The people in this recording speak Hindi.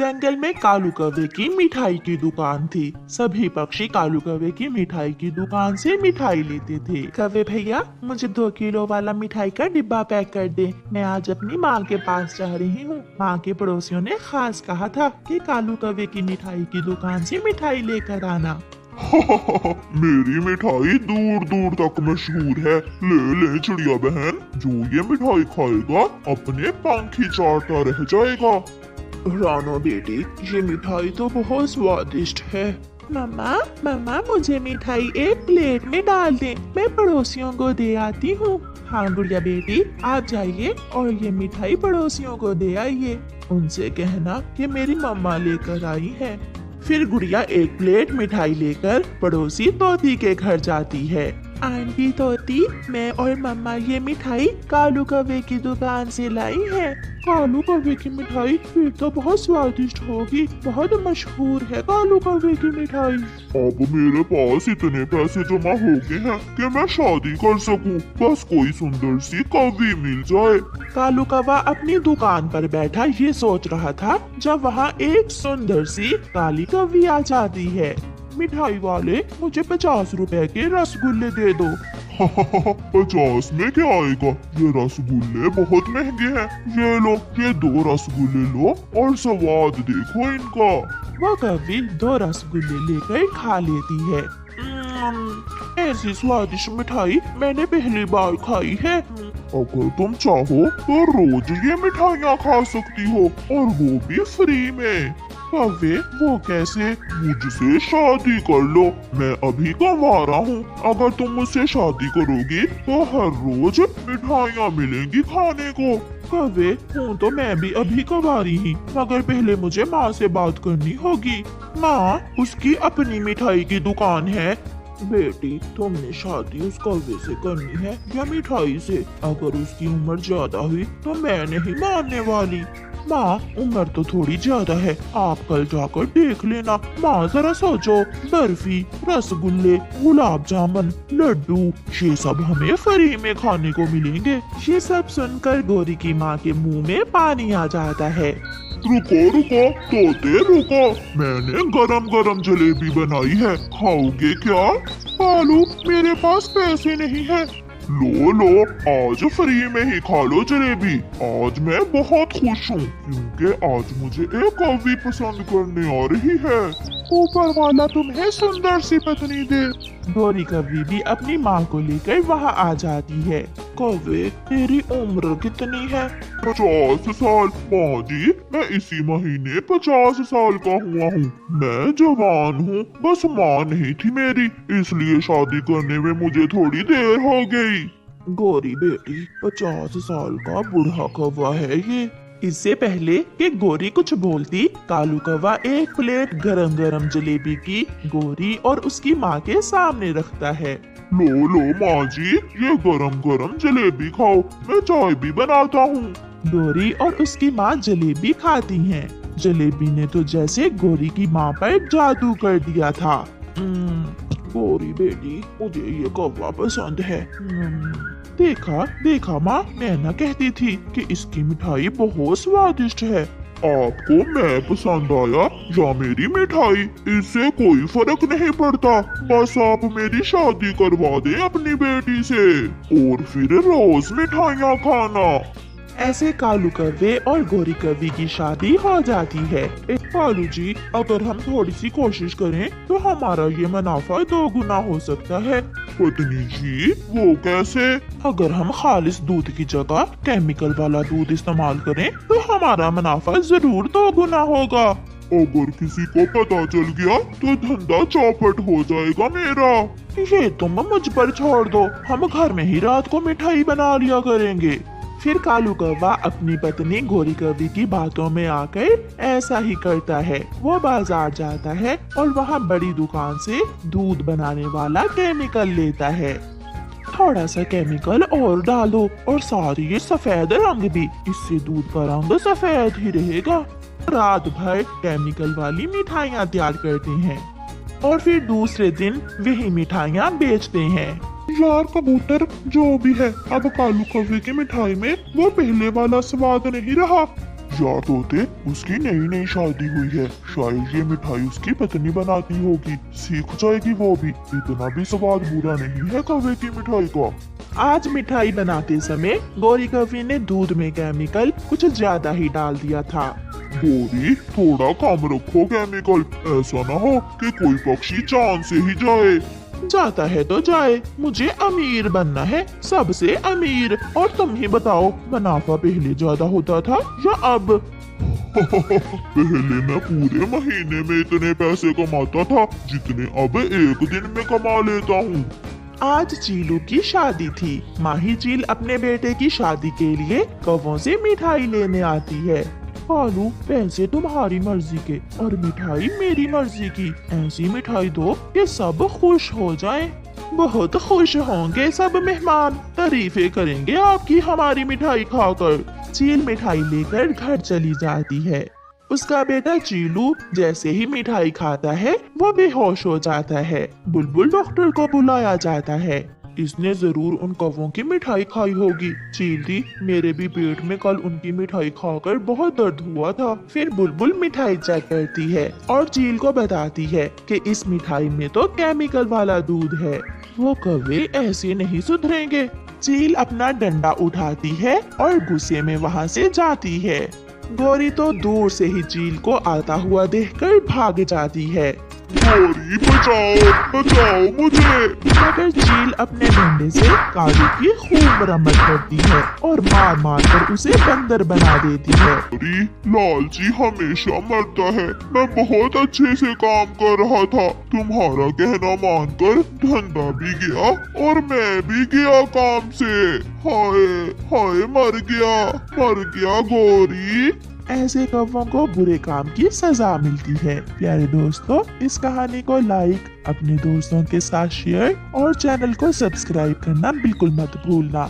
जंगल में कालू कौवे की मिठाई की दुकान थी। सभी पक्षी कालू कौवे की मिठाई की दुकान से मिठाई लेते थे। कौवे भैया, मुझे 2 किलो वाला मिठाई का डिब्बा पैक कर दे। मैं आज अपनी माँ के पास जा रही हूँ। माँ के पड़ोसियों ने खास कहा था कि कालू कौवे की मिठाई की दुकान से मिठाई लेकर आना। मेरी मिठाई दूर दूर तक मशहूर है। ले ले चिड़िया बहन, जो ये मिठाई खाएगा अपने पंख ही चाटता रह जाएगा। रानो बेटी, ये मिठाई तो बहुत स्वादिष्ट है। मम्मा मम्मा, मुझे मिठाई एक प्लेट में डाल दे, मैं पड़ोसियों को दे आती हूँ। हाँ गुड़िया बेटी, आप जाइए और ये मिठाई पड़ोसियों को दे आइए। उनसे कहना कि मेरी मम्मा लेकर आई है। फिर गुड़िया एक प्लेट मिठाई लेकर पड़ोसी तोती के घर जाती है। आंटी तोती, मैं और मम्मा ये मिठाई कालू कौवे की दुकान से लाई है। कालू कौवे की मिठाई फिर तो बहुत स्वादिष्ट होगी, बहुत मशहूर है कालू कौवे की मिठाई। अब मेरे पास इतने पैसे जमा हो गए हैं कि मैं शादी कर सकूं। बस कोई सुंदर सी कौवी मिल जाए। कालू कौवा अपनी दुकान पर बैठा ये सोच रहा था जब वहाँ एक सुंदर सी काली कौवी आ जाती है। मिठाई वाले, मुझे 50 रुपए के रसगुल्ले दे दो। 50 में क्या आएगा, ये रसगुल्ले बहुत महंगे हैं। ये लो, ये 2 रसगुल्ले लो और स्वाद देखो इनका। वो कौवी 2 रसगुल्ले लेकर खा लेती है। ऐसी स्वादिष्ट मिठाई मैंने पहली बार खाई है। अगर तुम चाहो तो रोज ये मिठाइयाँ खा सकती हो, और वो भी फ्री में। कौवे, वो कैसे? मुझसे शादी कर लो, मैं अभी कमा हूँ। अगर तुम मुझसे शादी करोगी तो हर रोज मिठाइयाँ मिलेंगी खाने को। कौवे, हूँ तो मैं भी अभी कवारी ही, मगर पहले मुझे माँ से बात करनी होगी। माँ, उसकी अपनी मिठाई की दुकान है। बेटी, तुमने शादी उस कौवे से करनी है या मिठाई से? अगर उसकी उम्र ज्यादा हुई तो मैं नहीं मानने वाली। माँ, उम्र तो थोड़ी ज्यादा है, आप कल जाकर देख लेना। माँ जरा सोचो, बर्फी, रसगुल्ले, गुलाब जामुन, लड्डू, ये सब हमें फ्री में खाने को मिलेंगे। ये सब सुनकर गोरी की माँ के मुंह में पानी आ जाता है। रुको रुको तोते रुको, मैंने गरम गरम जलेबी बनाई है, खाओगे क्या? कालू, मेरे पास पैसे नहीं है। लो लो, आज फ्री में ही खा लो जलेबी। आज मैं बहुत खुश हूँ क्योंकि आज मुझे एक कौवी पसंद करने आ रही है। ऊपर वाला तुम्हें सुंदर सी पत्नी दे। गोरी कौवी भी अपनी माँ को लेकर वहाँ आ जाती है। कौवे, तेरी उम्र कितनी है? 50 साल। माँ जी, मैं इसी महीने 50 साल का हुआ हूँ। मैं जवान हूँ, बस माँ नहीं थी मेरी, इसलिए शादी करने में मुझे थोड़ी देर हो गई। गोरी बेटी, 50 साल का बूढ़ा कौवा है ये। इससे पहले कि गोरी कुछ बोलती, कालू कौवा एक प्लेट गरम गरम जलेबी की गोरी और उसकी माँ के सामने रखता है। लो लो माँ जी, ये गरम गरम जलेबी खाओ, मैं चाय भी बनाता हूँ। गोरी और उसकी माँ जलेबी खाती हैं। जलेबी ने तो जैसे गोरी की माँ पर जादू कर दिया था। गोरी बेटी, मुझे ये कौवा पसंद है। देखा देखा माँ, मैं न कहती थी कि इसकी मिठाई बहुत स्वादिष्ट है। आपको मैं पसंद आया या मेरी मिठाई, इससे कोई फर्क नहीं पड़ता। बस आप मेरी शादी करवा दें अपनी बेटी से, और फिर रोज मिठाइयाँ खाना। ऐसे कालू कौवे और गोरी कौवी की शादी हो जाती है। कालू जी, अगर हम थोड़ी सी कोशिश करें तो हमारा ये मुनाफा 2 गुना हो सकता है। पत्नी जी, वो कैसे? अगर हम खालिस दूध की जगह केमिकल वाला दूध इस्तेमाल करें तो हमारा मुनाफा जरूर 2 गुना होगा। अगर किसी को पता चल गया तो धंधा चौपट हो जाएगा मेरा। ये तुम मुझ पर छोड़ दो, हम घर में ही रात को मिठाई बना लिया करेंगे। फिर कालू कौवा अपनी पत्नी गोरी कौवी की बातों में आकर ऐसा ही करता है। वो बाजार जाता है और वहाँ बड़ी दुकान से दूध बनाने वाला केमिकल लेता है। थोड़ा सा केमिकल और डालो और साथ ये सफेद रंग भी, इससे दूध का रंग सफेद ही रहेगा। रात भर केमिकल वाली मिठाइयाँ तैयार करते हैं और फिर दूसरे दिन वही मिठाइयाँ बेचते हैं। यार कबूतर, जो भी है, अब कालू कौवे की मिठाई में वो पहले वाला स्वाद नहीं रहा। यार तोते, उसकी नई नई शादी हुई है, शायद ये मिठाई उसकी पत्नी बनाती होगी, सीख जाएगी वो भी। इतना भी स्वाद बुरा नहीं है कौवे की मिठाई का। आज मिठाई बनाते समय गौरी कौवे ने दूध में केमिकल कुछ ज्यादा ही डाल दिया था। गौरी, थोड़ा कम रखो केमिकल, ऐसा ना हो कि कोई पक्षी चांद से ही जाए। जाता है तो जाए, मुझे अमीर बनना है, सबसे अमीर। और तुम ही बताओ, मुनाफा पहले ज्यादा होता था या अब? पहले मैं पूरे महीने में इतने पैसे कमाता था जितने अब एक दिन में कमा लेता हूँ। आज चीलू की शादी थी। माही चील अपने बेटे की शादी के लिए कौवों से मिठाई लेने आती है। कालू, पैसे तुम्हारी मर्जी के और मिठाई मेरी मर्जी की। ऐसी मिठाई दो कि सब खुश हो जाएं। बहुत खुश होंगे सब मेहमान, तारीफें करेंगे आपकी हमारी मिठाई खाकर। चील मिठाई लेकर घर चली जाती है। उसका बेटा चीलू जैसे ही मिठाई खाता है वो बेहोश हो जाता है। बुलबुल डॉक्टर को बुलाया जाता है। इसने जरूर उन कौवों की मिठाई खाई होगी। चील दी, मेरे भी पेट में कल उनकी मिठाई खाकर बहुत दर्द हुआ था। फिर बुलबुल मिठाई चेक करती है और चील को बताती है कि इस मिठाई में तो केमिकल वाला दूध है। वो कौवे ऐसे नहीं सुधरेंगे। चील अपना डंडा उठाती है और गुस्से में वहाँ से जाती है। गौरी तो दूर से ही चील को आता हुआ देखकर भाग जाती है। गौरी, बचाओ बचाओ मुझे। मगर चील अपने डंडे से कालू की खूब मरम्मत करती है और मार मार कर उसे बंदर बना देती है। गौरी, लालची हमेशा मरता है। मैं बहुत अच्छे से काम कर रहा था, तुम्हारा कहना मानकर धंधा भी गया और मैं भी गया काम से। हाय हाय, मर गया गौरी। ऐसे कौवों को बुरे काम की सजा मिलती है। प्यारे दोस्तों, इस कहानी को लाइक, अपने दोस्तों के साथ शेयर और चैनल को सब्सक्राइब करना बिल्कुल मत भूलना।